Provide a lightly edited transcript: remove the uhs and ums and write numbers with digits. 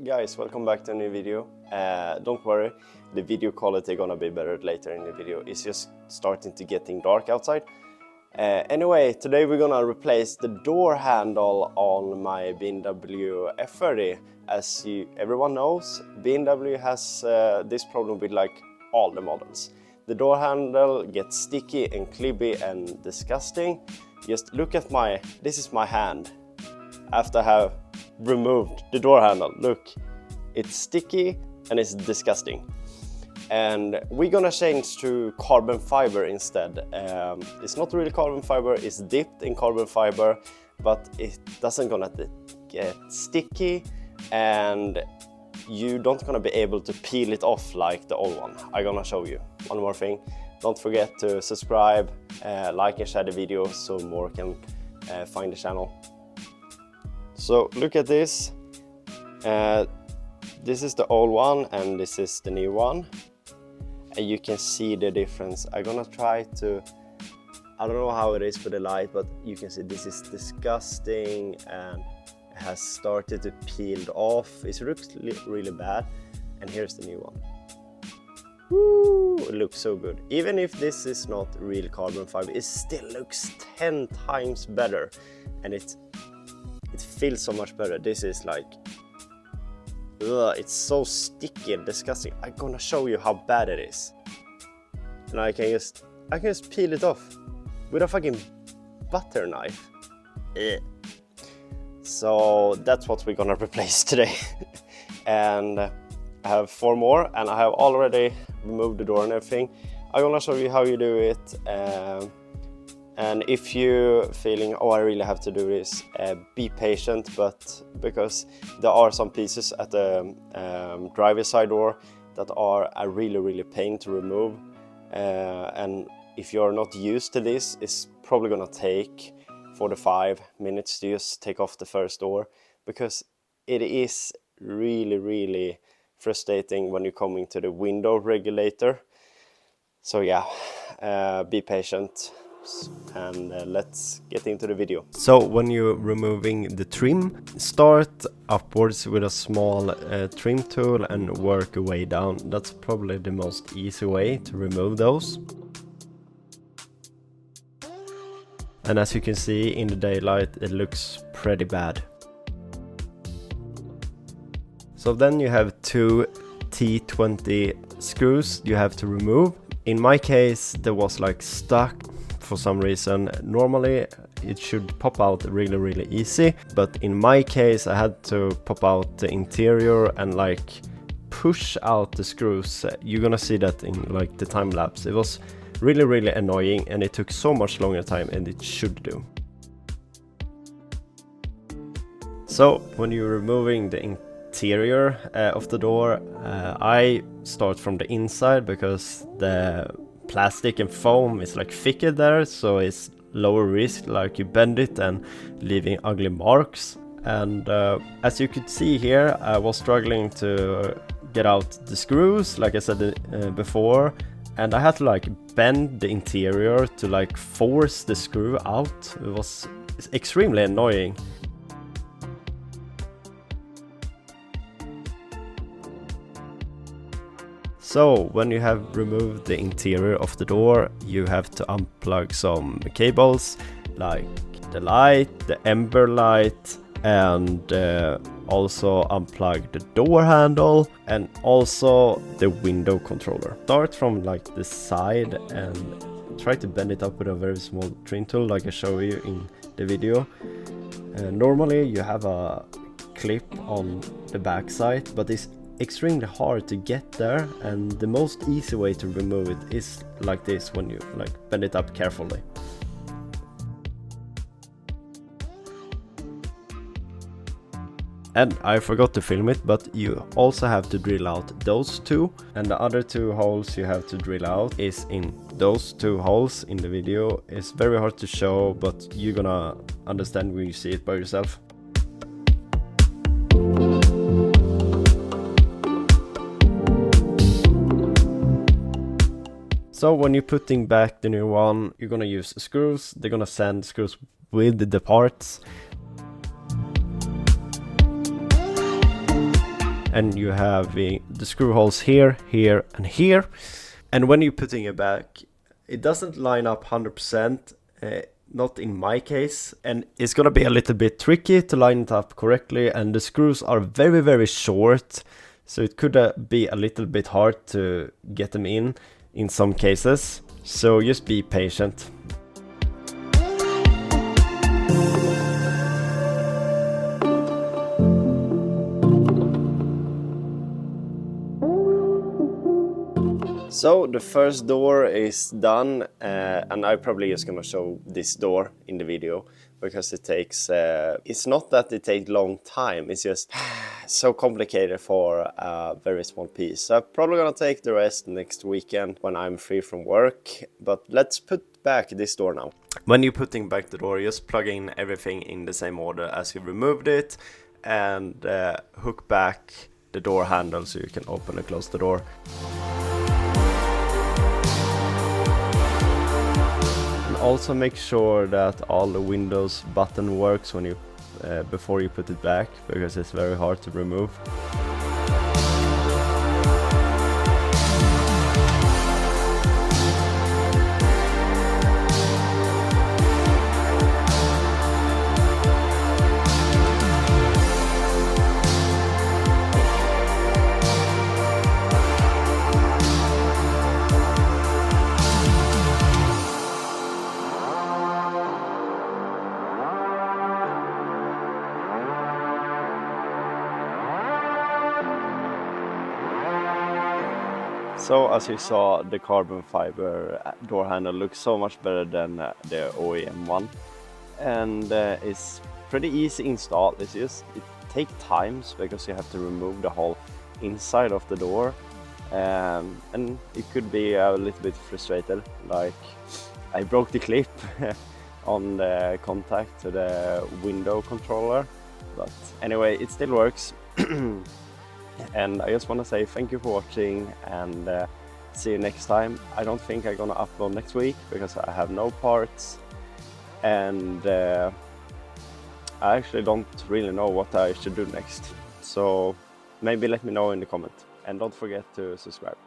Guys, welcome back to a new video. Don't worry, the video quality gonna be better later in the video. It's just starting to getting dark outside. Anyway, today we're gonna replace the door handle on my BMW F30. As everyone knows, BMW has this problem with like all the models. The door handle gets sticky and clibby and disgusting. Just look at this is my hand after I have removed the door handle. Look, it's sticky and it's disgusting. And we're gonna change to carbon fiber instead. It's not really carbon fiber, it's dipped in carbon fiber, but it doesn't gonna get sticky and you don't gonna be able to peel it off like the old one. I'm gonna show you. One more thing, don't forget to subscribe, like and share the video so more can find the channel. So look at this. This is the old one and this is the new one. And you can see the difference. I'm gonna try to, I don't know how it is for the light, but you can see this is disgusting and it has started to peel off. It looks really bad. And here's the new one. Woo, it looks so good. Even if this is not real carbon fiber, it still looks 10 times better. And it feels so much better. This is like, it's so sticky and disgusting. I'm gonna show you how bad it is. And I can just peel it off with a fucking butter knife. So that's what we're gonna replace today. And I have 4 more and I have already removed the door and everything. I'm gonna show you how you do it. And if you're feeling, oh, I really have to do this, be patient, but because there are some pieces at the driver's side door that are a really pain to remove. And if you're not used to this, it's probably gonna take 45 minutes to just take off the first door, because it is really frustrating when you're coming to the window regulator. So yeah, be patient. And let's get into the video. So when you're removing the trim, start upwards with a small trim tool and work your way down. That's probably the most easy way to remove those. And as you can see in the daylight, it looks pretty bad. So then you have 2 T20 screws you have to remove. In my case, there was like stuck for some reason. Normally it should pop out really easy, but in my case I had to pop out the interior and like push out the screws. You're gonna see that in like the time lapse. It was really annoying and it took so much longer time than it should do. So when you're removing the interior of the door, I start from the inside because the plastic and foam is like thicker there, so it's lower risk, like you bend it and leaving ugly marks. And as you could see here, I was struggling to get out the screws, like I said before, and I had to like bend the interior to like force the screw out. It was extremely annoying. So when you have removed the interior of the door, you have to unplug some cables like the light, the amber light, and also unplug the door handle and also the window controller. Start from like the side and try to bend it up with a very small trim tool like I show you in the video. Normally you have a clip on the back side, but it's extremely hard to get there, and the most easy way to remove it is like this, when you like bend it up carefully. And I forgot to film it, but you also have to drill out those 2, and the other 2 holes you have to drill out is in those 2 holes in the video. It's very hard to show, but you're gonna understand when you see it by yourself. So when you're putting back the new one, you're gonna use screws. They're gonna send screws with the parts. and you have the screw holes here, here, and here. And when you're putting it back, it doesn't line up 100%, not in my case, and it's gonna be a little bit tricky to line it up correctly, and the screws are very, very short, so it could be a little bit hard to get them in some cases, so just be patient. So the first door is done, and I'm probably just gonna show this door in the video because it takes, it's not that it takes long time, it's just so complicated for a very small piece. So I'm probably gonna take the rest next weekend when I'm free from work, but let's put back this door now. When you're putting back the door, just plug in everything in the same order as you removed it, and hook back the door handle so you can open and close the door. Also make sure that all the Windows button works when you before you put it back, because it's very hard to remove. So as you saw, the carbon fiber door handle looks so much better than the OEM one, and it's pretty easy install. It's just, it takes time because you have to remove the whole inside of the door, and it could be a little bit frustrated, like I broke the clip on the contact to the window controller, but anyway, it still works. And I just want to say thank you for watching, and see you next time. I don't think I'm gonna upload next week because I have no parts, and I actually don't really know what I should do next. So maybe let me know in the comment, and don't forget to subscribe.